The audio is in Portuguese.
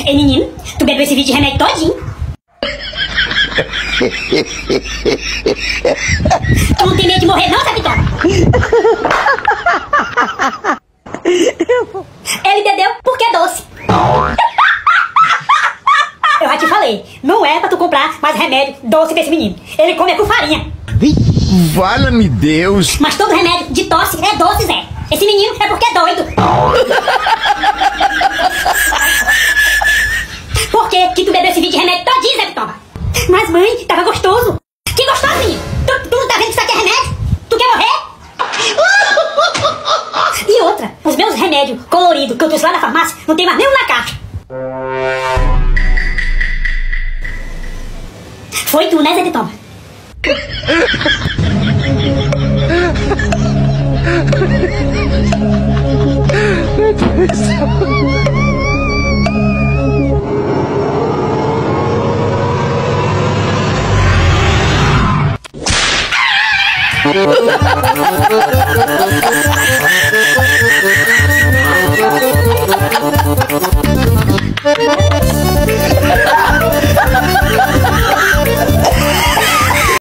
Ei, menino, tu bebeu esse vídeo de remédio todinho. Tu não tem medo de morrer não, Zé Piton? Ele bebeu porque é doce. Eu já te falei, não é pra tu comprar mais remédio doce pra esse menino. Ele come com farinha. Valha-me Deus. Mas todo remédio de tosse é doce, Zé. Esse menino é porque é doido. Por que tu bebeu esse vídeo de remédio todinho, Zé Piton? Mas mãe, tava gostoso. Que gostoso, menino? Tu não tá vendo que isso aqui é remédio? Tu quer morrer? E outra, os meus remédios coloridos que eu trouxe lá na farmácia não tem mais nenhum na caixa. Foi tu, né, Zé Piton? Meu Deus.